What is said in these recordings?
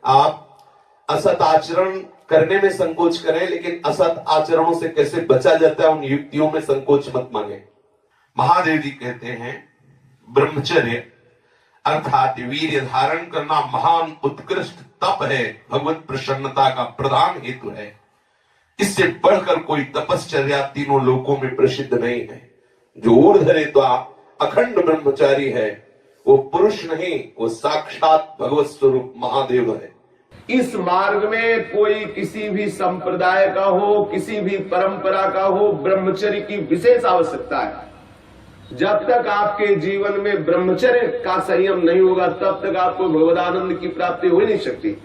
आप असत आचरण करने में संकोच करें, लेकिन असत आचरणों से कैसे बचा जाता है उन युक्तियों में संकोच मत मांगे। महादेव जी कहते हैं ब्रह्मचर्य अर्थात वीर्य धारण करना महान उत्कृष्ट तप है, भगवत प्रसन्नता का प्रधान हेतु है। इससे बढ़कर कोई तपश्चर्या तीनों लोकों में प्रसिद्ध नहीं है। जो ऊर्ध्वरेता अखंड ब्रह्मचारी है वो पुरुष नहीं, वो साक्षात भगवत स्वरूप महादेव है। इस मार्ग में कोई किसी भी संप्रदाय का हो, किसी भी परंपरा का हो, ब्रह्मचर्य की विशेष आवश्यकता है। जब तक आपके जीवन में ब्रह्मचर्य का संयम नहीं होगा तब तक आपको भगवदानंद की प्राप्ति हो ही नहीं सकती।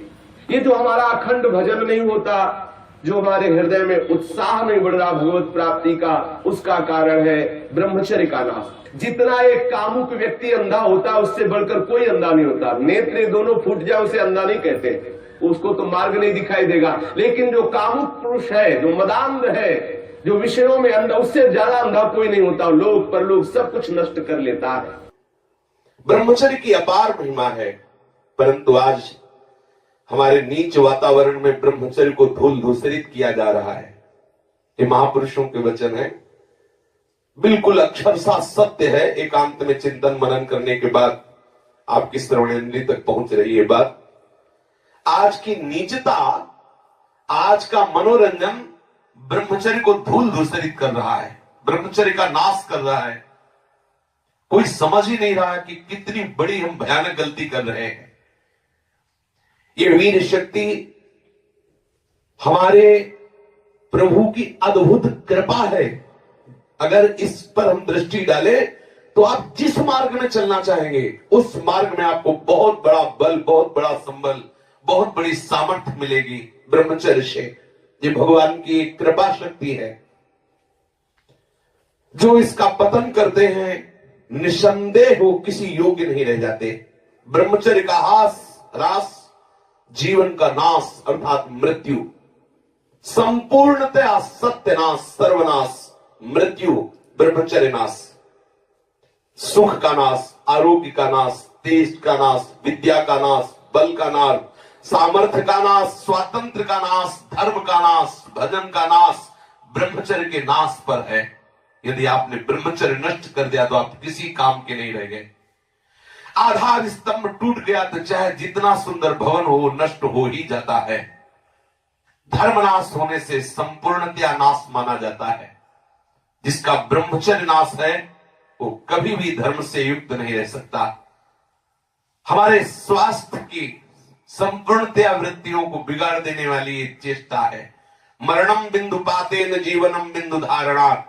ये जो हमारा अखंड भजन नहीं होता, जो हमारे हृदय में उत्साह नहीं बढ़ रहा भगवत प्राप्ति का, उसका कारण है ब्रह्मचर्य का नाश। जितना एक कामुक व्यक्ति अंधा होता है उससे बढ़कर कोई अंधा नहीं होता। नेत्र दोनों फूट जाए उसे अंधा नहीं कहते, उसको तो मार्ग नहीं दिखाई देगा। लेकिन जो कामुक पुरुष है, जो मदांध है, जो विषयों में अंधा, उससे ज्यादा अंधा कोई नहीं होता। लोक परलोक सब कुछ नष्ट कर लेता है। ब्रह्मचर्य की अपार महिमा है, परंतु आज हमारे नीच वातावरण में ब्रह्मचर्य को धूल धूसरित किया जा रहा है। ये महापुरुषों के वचन है, बिल्कुल अक्षरशः सत्य है। एकांत में चिंतन मनन करने के बाद आपकी श्रवणेंद्रिय तक पहुंच रही है बात। आज की नीचता, आज का मनोरंजन ब्रह्मचर्य को धूल धूसरित कर रहा है, ब्रह्मचर्य का नाश कर रहा है। कोई समझ ही नहीं रहा कि कितनी बड़ी हम भयानक गलती कर रहे हैं। ये वीर शक्ति हमारे प्रभु की अद्भुत कृपा है। अगर इस पर हम दृष्टि डालें तो आप जिस मार्ग में चलना चाहेंगे उस मार्ग में आपको बहुत बड़ा बल, बहुत बड़ा संबल, बहुत बड़ी सामर्थ्य मिलेगी ब्रह्मचर्य से। ये भगवान की कृपा शक्ति है। जो इसका पतन करते हैं निसंदेह हो किसी योग्य नहीं रह जाते। ब्रह्मचर्य का ह्रास जीवन का नाश अर्थात मृत्यु, संपूर्णतया सत्यनाश, सर्वनाश, मृत्यु, ब्रह्मचर्य नाश, सुख का नाश, आरोग्य का नाश, तेज का नाश, विद्या का नाश, बल का नाश, सामर्थ्य का नाश, स्वातंत्र का नाश, धर्म का नाश, भजन का नाश ब्रह्मचर्य के नाश पर है। यदि आपने ब्रह्मचर्य नष्ट कर दिया तो आप किसी काम के नहीं रह गए। आधार स्तंभ टूट गया तो चाहे जितना सुंदर भवन हो नष्ट हो ही जाता है। धर्मनाश होने से संपूर्णतया नाश माना जाता है। जिसका ब्रह्मचर्य नाश है वो कभी भी धर्म से युक्त नहीं रह सकता। हमारे स्वास्थ्य की संपूर्णतया वृत्तियों को बिगाड़ देने वाली एक चेष्टा है। मरणम बिंदु पातेन जीवनम बिंदु धारणात्।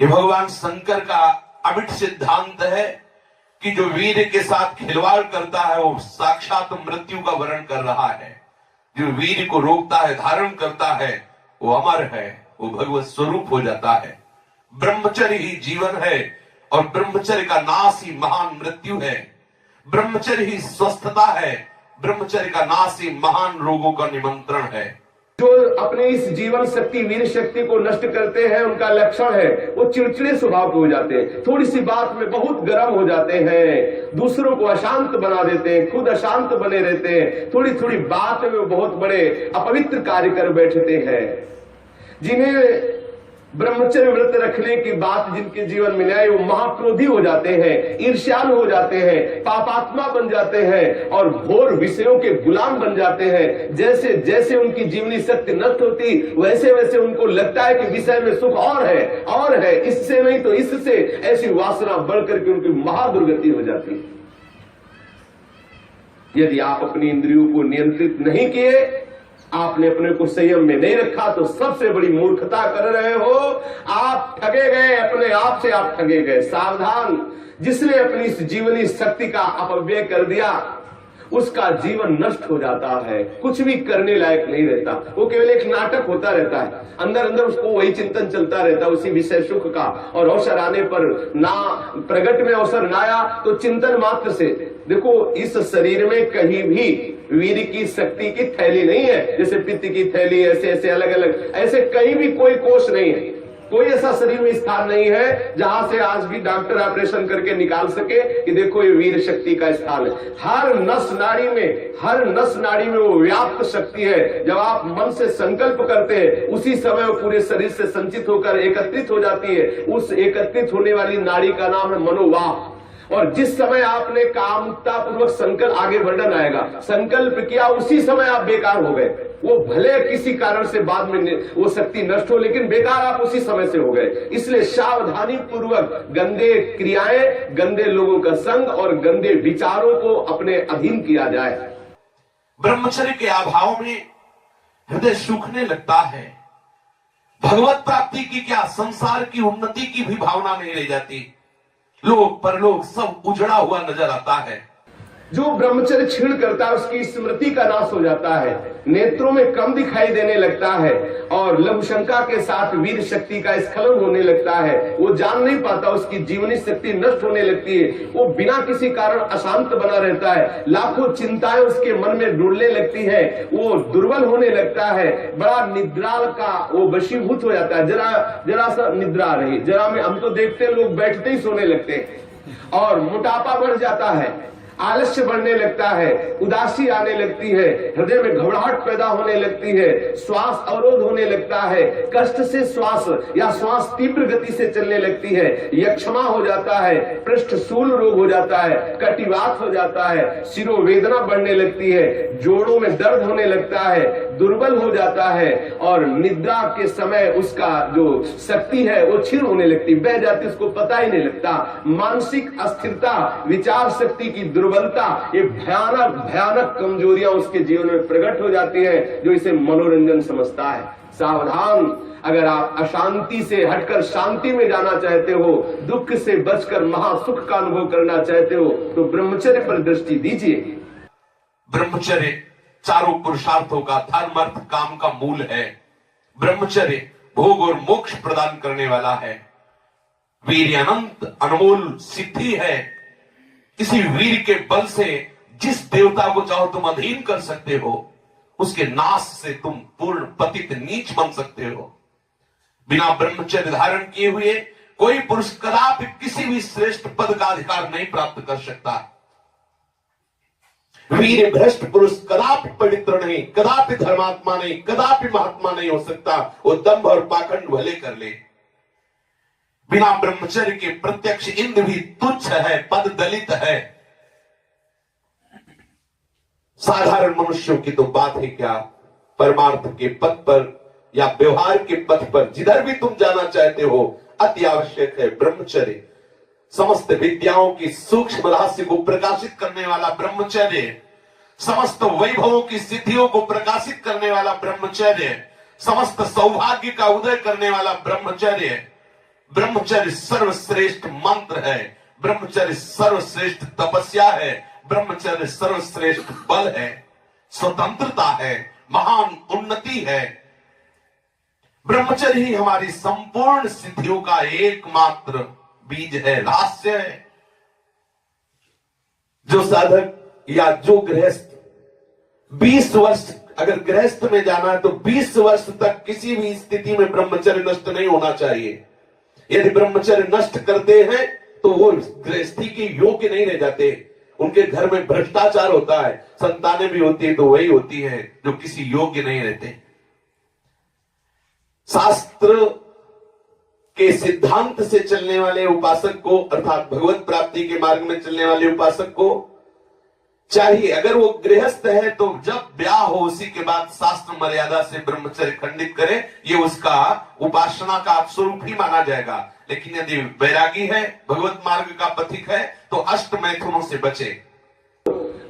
ये भगवान शंकर का अमिट सिद्धांत है कि जो वीर के साथ खिलवाड़ करता है वो साक्षात मृत्यु का वर्ण कर रहा है। जो वीर को रोकता है, धारण करता है, वो अमर है, वो भगवत स्वरूप हो जाता है। ब्रह्मचर्य ही जीवन है और ब्रह्मचर्य का नाश ही महान मृत्यु है। ब्रह्मचर्य ही स्वस्थता है, ब्रह्मचर्य का नाश ही महान रोगों का निमंत्रण है। जो अपने इस जीवन शक्ति, वीर शक्ति को नष्ट करते हैं उनका लक्षण है वो चिड़चिड़े स्वभाव के हो जाते हैं। थोड़ी सी बात में बहुत गर्म हो जाते हैं, दूसरों को अशांत बना देते हैं, खुद अशांत बने रहते हैं। थोड़ी थोड़ी बात में बहुत बड़े अपवित्र कार्य कर बैठते हैं। जिन्हें ब्रह्मचर्य व्रत रखने की बात जिनके जीवन में आए वो महाक्रोधी हो जाते हैं, ईर्ष्यालु हो जाते हैं, पापात्मा बन जाते हैं और घोर विषयों के गुलाम बन जाते हैं। जैसे जैसे उनकी जीवनी शक्ति नष्ट होती वैसे वैसे उनको लगता है कि विषय में सुख और है, इससे नहीं तो इससे, ऐसी वासना बढ़ करके उनकी महादुर्गति हो जाती है। यदि आप अपनी इंद्रियों को नियंत्रित नहीं किए, आपने अपने को संयम में नहीं रखा तो सबसे बड़ी मूर्खता कर रहे हो। आप ठगे गए, अपने आप से आप ठगे गए। सावधान, जिसने अपनी इस जीवनी शक्ति का अपव्यय कर दिया उसका जीवन नष्ट हो जाता है, कुछ भी करने लायक नहीं रहता। वो केवल एक नाटक होता रहता है, अंदर अंदर उसको वही चिंतन चलता रहता है उसी विषय सुख का। और अवसर आने पर ना प्रगट में अवसर ना आया तो चिंतन मात्र से। देखो इस शरीर में कहीं भी वीर की शक्ति की थैली नहीं है, जैसे पित्त की थैली, ऐसे ऐसे अलग अलग, ऐसे कहीं भी कोई कोष नहीं है। कोई ऐसा शरीर में स्थान नहीं है जहां से आज भी डॉक्टर ऑपरेशन करके निकाल सके कि देखो ये वीर शक्ति का स्थान है। हर नस नाड़ी में वो व्याप्त शक्ति है। जब आप मन से संकल्प करते हैं उसी समय वो पूरे शरीर से संचित होकर एकत्रित हो जाती है। उस एकत्रित होने वाली नाड़ी का नाम है मनोवाह। और जिस समय आपने कामता पूर्वक संकल्प, आगे वर्णन आएगा, संकल्प किया उसी समय आप बेकार हो गए। वो भले किसी कारण से बाद में वो शक्ति नष्ट हो, लेकिन बेकार आप उसी समय से हो गए। इसलिए सावधानी पूर्वक गंदे क्रियाएं, गंदे लोगों का संग और गंदे विचारों को अपने अधीन किया जाए। ब्रह्मचर्य के अभाव में हृदय सूखने लगता है। भगवत प्राप्ति की क्या, संसार की उन्नति की भी भावना नहीं रह जाती। लोक परलोक सब उजड़ा हुआ नजर आता है। जो ब्रह्मचर्य छीण करता है उसकी स्मृति का नाश हो जाता है, नेत्रों में कम दिखाई देने लगता है और लघुशंका के साथ वीर शक्ति का स्खलन होने लगता है। वो जान नहीं पाता, उसकी जीवनी शक्ति नष्ट होने लगती है। वो बिना किसी कारण अशांत बना रहता है, लाखों चिंताएं उसके मन में डुलने लगती है, वो दुर्बल होने लगता है, बड़ा निद्राल का वो वशीभूत हो जाता है। जरा सा निद्रा रही, जरा में हम तो देखते हैं लोग बैठते ही सोने लगते हैं और मोटापा बढ़ जाता है, आलस्य बढ़ने लगता है, उदासी आने लगती है, हृदय में घबराहट पैदा होने लगती है, श्वास अवरोध होने लगता है, कष्ट से श्वास या श्वास तीव्र गति से चलने लगती है, यक्षमा हो जाता है, पृष्ठशूल रोग हो जाता है, कटिवात हो जाता है, शिरोवेदना बढ़ने लगती है, जोड़ों में दर्द होने लगता है, दुर्बल हो जाता है और निद्रा के समय उसका जो शक्ति है वो क्षीण होने लगती, बह जाती, उसको पता ही नहीं लगता। मानसिक अस्थिरता, विचार शक्ति की दुर्बलता, ये भयानक भयानक कमजोरियां उसके जीवन में प्रकट हो जाती है, जो इसे मनोरंजन समझता है। सावधान, अगर आप अशांति से हटकर शांति में जाना चाहते हो, दुख से बचकर महासुख का अनुभव करना चाहते हो, तो ब्रह्मचर्य पर दृष्टि दीजिए। ब्रह्मचर्य चारों पुरुषार्थों का, धर्म अर्थ काम का मूल है। ब्रह्मचर्य भोग और मोक्ष प्रदान करने वाला है। वीर अनंत अनमोल सिद्धि है। इसी वीर के बल से जिस देवता को चाहो तुम अधीन कर सकते हो, उसके नाश से तुम पूर्ण पतित नीच बन सकते हो। बिना ब्रह्मचर्य धारण किए हुए कोई पुरुष कदापि किसी भी श्रेष्ठ पद का अधिकार नहीं प्राप्त कर सकता। वीर भ्रष्ट पुरुष कदापि पवित्र नहीं, कदापि धर्मात्मा नहीं, कदापि महात्मा नहीं हो सकता। वो दंभ और पाखंड भले कर ले। बिना ब्रह्मचर्य के प्रत्यक्ष इंद्र भी तुच्छ है, पद दलित है। साधारण मनुष्यों की तो बात है क्या, परमार्थ के पथ पर या व्यवहार के पथ पर जिधर भी तुम जाना चाहते हो, अति आवश्यक है ब्रह्मचर्य। समस्त विद्याओं की सूक्ष्म रहस्य को प्रकाशित करने वाला ब्रह्मचर्य, समस्त वैभवों की सिद्धियों को प्रकाशित करने वाला ब्रह्मचर्य, समस्त सौभाग्य का उदय करने वाला ब्रह्मचर्य। ब्रह्मचर्य सर्वश्रेष्ठ मंत्र है, ब्रह्मचर्य सर्वश्रेष्ठ तपस्या है, ब्रह्मचर्य सर्वश्रेष्ठ बल है, स्वतंत्रता है, महान उन्नति है। ब्रह्मचर्य ही हमारी संपूर्ण सिद्धियों का एकमात्र बीज है, रहस्य है। जो साधक या जो गृहस्थ 20 वर्ष अगर गृहस्थ में जाना है तो 20 वर्ष तक किसी भी स्थिति में ब्रह्मचर्य नष्ट नहीं होना चाहिए। यदि ब्रह्मचर्य नष्ट करते हैं तो वो गृहस्थी के योग्य नहीं रह जाते। उनके घर में भ्रष्टाचार होता है, संतानें भी होती है तो वही होती है जो किसी योग्य नहीं रहते। शास्त्र के सिद्धांत से चलने वाले उपासक को, अर्थात भगवत प्राप्ति के मार्ग में चलने वाले उपासक को चाहिए, अगर वो गृहस्थ है तो जब ब्याह हो उसी के बाद शास्त्र मर्यादा से ब्रह्मचर्य खंडित करे, ये उसका उपासना का स्वरूप ही माना जाएगा। लेकिन यदि वैरागी है, भगवत मार्ग का पथिक है, तो अष्ट मैथुनों से बचे।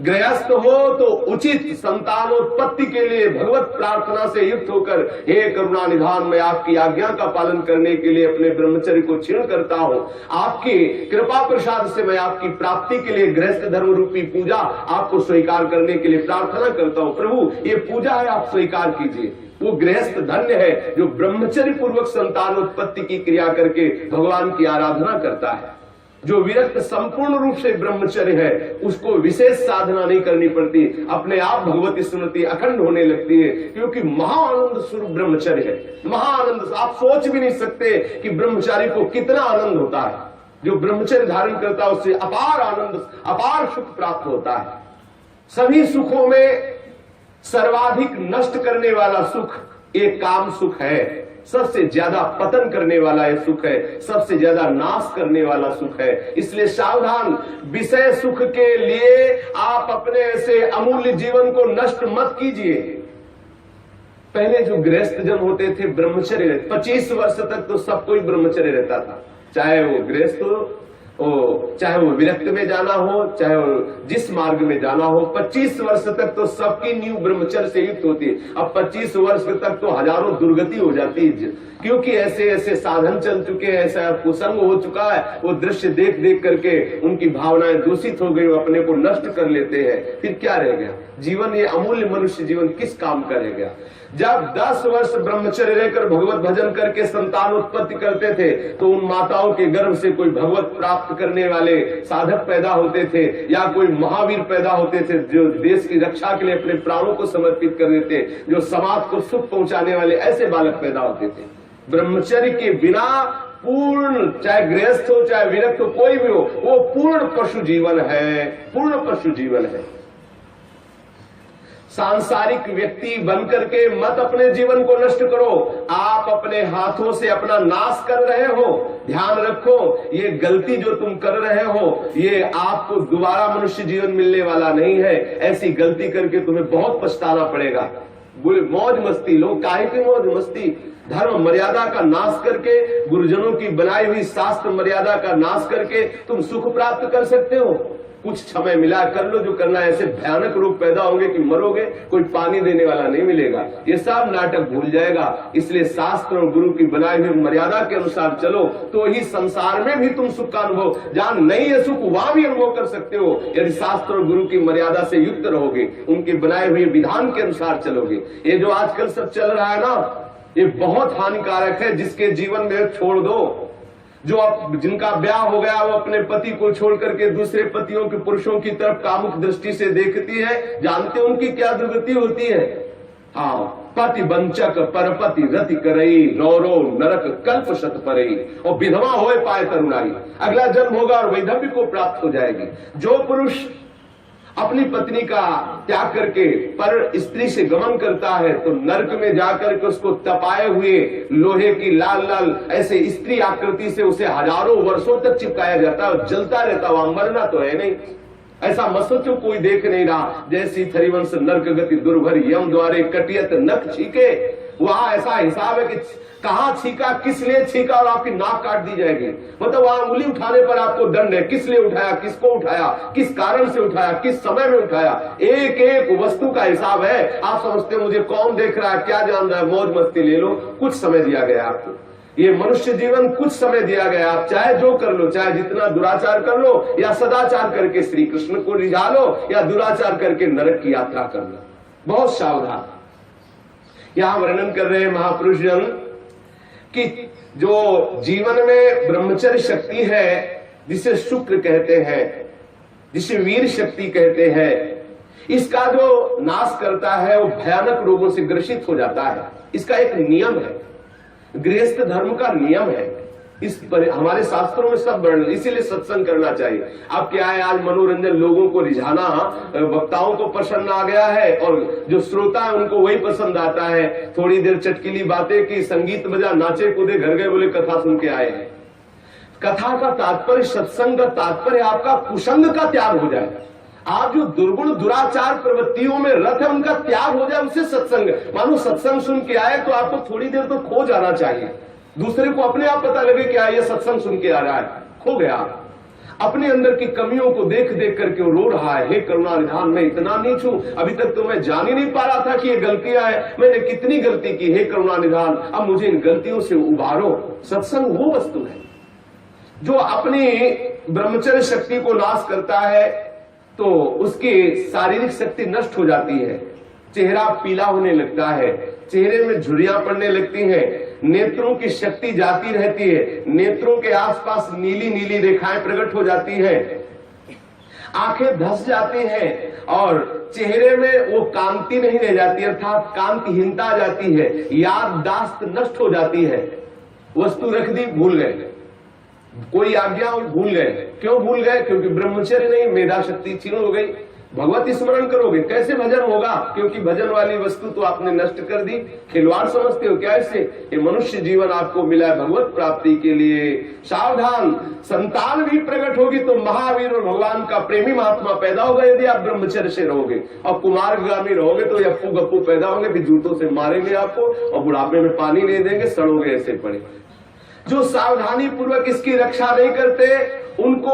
गृहस्थ हो तो उचित संतानोत्पत्ति के लिए भगवत प्रार्थना से युक्त होकर, हे करुणा निधान, मैं आपकी आज्ञा का पालन करने के लिए अपने ब्रह्मचर्य को क्षीण करता हूँ। आपकी कृपा प्रसाद से मैं आपकी प्राप्ति के लिए गृहस्थ धर्म रूपी पूजा आपको स्वीकार करने के लिए प्रार्थना करता हूँ। प्रभु, ये पूजा है, आप स्वीकार कीजिए। वो गृहस्थ धन्य है जो ब्रह्मचर्य पूर्वक संतानोत्पत्ति की क्रिया करके भगवान की आराधना करता है। जो विरक्त संपूर्ण रूप से ब्रह्मचर्य है उसको विशेष साधना नहीं करनी पड़ती, अपने आप भगवती स्मृति अखंड होने लगती है, क्योंकि महाआनंद स्वरूप ब्रह्मचर्य है। महाआनंद, आप सोच भी नहीं सकते कि ब्रह्मचारी को कितना आनंद होता है। जो ब्रह्मचर्य धारण करता है उससे अपार आनंद, अपार सुख प्राप्त होता है। सभी सुखों में सर्वाधिक नष्ट करने वाला सुख एक काम सुख है, सबसे ज्यादा पतन करने वाला यह सुख है, सबसे ज्यादा नाश करने वाला सुख है। इसलिए सावधान, विषय सुख के लिए आप अपने ऐसे अमूल्य जीवन को नष्ट मत कीजिए। पहले जो गृहस्थ जन होते थे ब्रह्मचर्य, 25 वर्ष तक तो सब कोई ब्रह्मचर्य रहता था, चाहे वो गृहस्थ हो, चाहे वो विरक्त में जाना हो, चाहे वो जिस मार्ग में जाना हो। 25 वर्ष तक तो सबकी नींव ब्रह्मचर्य से युक्त होती है। अब 25 वर्ष तक तो हजारों दुर्गति हो जाती है, क्योंकि ऐसे ऐसे साधन चल चुके हैं, ऐसा कुसंग हो चुका है, वो दृश्य देख देख करके उनकी भावनाएं दूषित हो गई, वो अपने को नष्ट कर लेते हैं। फिर क्या रह गया जीवन? ये अमूल्य मनुष्य जीवन किस काम का रह गया? जब 10 वर्ष ब्रह्मचर्य रहकर भगवत भजन करके संतान उत्पत्ति करते थे तो उन माताओं के गर्भ से कोई भगवत प्राप्त करने वाले साधक पैदा होते थे, या कोई महावीर पैदा होते थे जो देश की रक्षा के लिए अपने प्राणों को समर्पित कर देते, जो समाज को सुख पहुंचाने वाले ऐसे बालक पैदा होते थे। ब्रह्मचर्य के बिना पूर्ण, चाहे गृहस्थ हो चाहे विरक्त हो, कोई भी हो, वो पूर्ण पशु जीवन है, पूर्ण पशु जीवन है। सांसारिक व्यक्ति बनकर के मत अपने जीवन को नष्ट करो, आप अपने हाथों से अपना नाश कर रहे हो। ध्यान रखो, ये गलती जो तुम कर रहे हो ये आपको दोबारा मनुष्य जीवन मिलने वाला नहीं है। ऐसी गलती करके तुम्हें बहुत पछताना पड़ेगा। मौज मस्ती, लोग काहे की मौज मस्ती? धर्म मर्यादा का नाश करके, गुरुजनों की बनाई हुई शास्त्र मर्यादा का नाश करके तुम सुख प्राप्त कर सकते हो। कुछ समय मिला, कर लो जो करना है। ऐसे भयानक रोग पैदा होंगे कि मरोगे, कोई पानी देने वाला नहीं मिलेगा। ये सब नाटक भूल जाएगा। इसलिए शास्त्र और गुरु की बनाई हुई मर्यादा के अनुसार चलो, तो ही संसार में भी तुम सुख का अनुभव, जहां नहीं है सुख वहां भी अनुभव कर सकते हो, यदि शास्त्र और गुरु की मर्यादा से युक्त रहोगे, उनके बनाए हुए विधान के अनुसार चलोगे। ये जो आजकल सब चल रहा है ना, ये बहुत हानिकारक है। जिसके जीवन में छोड़ दो, जो जिनका ब्याह हो गया वो अपने पति को छोड़ करके दूसरे पतियों के, पुरुषों की तरफ कामुक दृष्टि से देखती है, जानते उनकी क्या दुर्गति होती है? हाँ, पति वंचक परपति रति करई, रो रो नरक कल्प शत परई, और विधवा होए पाए तरुणाई, अगला जन्म होगा और वैधव्य को प्राप्त हो जाएगी। जो पुरुष अपनी पत्नी का त्याग करके पर स्त्री से गमन करता है तो नरक में जाकर के उसको तपाए हुए लोहे की लाल लाल ऐसे स्त्री आकृति से उसे हजारों वर्षों तक चिपकाया जाता है और जलता रहता, वहां मरना तो है नहीं। ऐसा मत सोचो कोई देख नहीं रहा। जैसी थरिवंश नरक गति दुर्भर यम द्वारे कटियत नख छीके, वहां ऐसा हिसाब है कि कहां छीका, किस लिए छीका, और आपकी नाक काट दी जाएगी। मतलब वहां उंगली उठाने पर आपको दंड है, किस लिए उठाया, किसको उठाया, किस कारण से उठाया, किस समय में उठाया, एक एक वस्तु का हिसाब है। आप समझते हो मुझे कौन देख रहा है, क्या जान रहा है, मौज मस्ती ले लो। कुछ समय दिया गया आपको, ये मनुष्य जीवन कुछ समय दिया गया। आप चाहे जो कर लो, चाहे जितना दुराचार कर लो या सदाचार करके श्री कृष्ण को रिझा लो, या दुराचार करके नरक की यात्रा कर लो। बहुत सावधान। यहां वर्णन कर रहे हैं महापुरुष जन कि जो जीवन में ब्रह्मचर्य शक्ति है, जिसे शुक्र कहते हैं, जिसे वीर शक्ति कहते हैं, इसका जो नाश करता है वो भयानक रोगों से ग्रसित हो जाता है। इसका एक नियम है, गृहस्थ धर्म का नियम है। इस पर हमारे शास्त्रों में सब वर्णन, इसीलिए सत्संग करना चाहिए। अब क्या है, आज मनोरंजन, लोगों को रिझाना, वक्ताओं को पसंद आ गया है और जो श्रोता है उनको वही पसंद आता है। थोड़ी देर चटकीली बातें की, संगीत बजा, नाचे कूदे, घर गए, बोले कथा सुन के आए हैं। कथा का तात्पर्य, सत्संग का तात्पर्य आपका कुसंग का त्याग हो जाए। आप जो दुर्गुण दुराचार प्रवृत्तियों में रत है उनका त्याग हो जाए, उससे सत्संग। मानो सत्संग सुन के आए तो आपको थोड़ी देर तो खो जाना चाहिए। दूसरे को अपने आप पता लगे कि ये सत्संग सुन के आ रहा है, खो गया। अपने अंदर की कमियों को देख देख करके वो रो रहा है, हे करुणा निधान, मैं इतना नीच हूं, अभी तक तो मैं जान ही नहीं पा रहा था कि ये गलतियां हैं, मैंने कितनी गलती की, हे करुणा निधान, अब मुझे इन गलतियों से उबारो। सत्संग वो वस्तु है जो अपनी ब्रह्मचर्य शक्ति को नाश करता है तो उसकी शारीरिक शक्ति नष्ट हो जाती है, चेहरा पीला होने लगता है, चेहरे में झुर्रियां पड़ने लगती हैं, नेत्रों की शक्ति जाती रहती है, नेत्रों के आसपास नीली नीली रेखाएं प्रकट हो जाती है, आंखें धस जाती हैं और चेहरे में वो कांति नहीं रह जाती, अर्थात कांतिहीनता आ जाती है, याददाश्त नष्ट हो जाती है। वस्तु रख दी, भूल गए, कोई आज्ञा भूल गए। क्यों भूल गए? क्योंकि ब्रह्मचर्य नहीं, मेधा शक्ति क्षीण हो गई। भगवत स्मरण करोगे, कैसे भजन होगा? क्योंकि भजन वाली वस्तु तो आपने नष्ट कर दी। खिलवाड़ समझते हो क्या इससे? ये मनुष्य जीवन आपको मिला है भगवत प्राप्ति के लिए। सावधान, संतान भी प्रकट होगी तो महावीर और भगवान का प्रेमी महात्मा पैदा होगा यदि आप ब्रह्मचर्य से रहोगे, और कुमारगामी रहोगे तो अप्पू गप्पू पैदा होंगे, फिर जूतों से मारेंगे आपको और बुढ़ापे में पानी नहीं देंगे, सड़ोगे ऐसे पड़े। जो सावधानी पूर्वक इसकी रक्षा नहीं करते उनको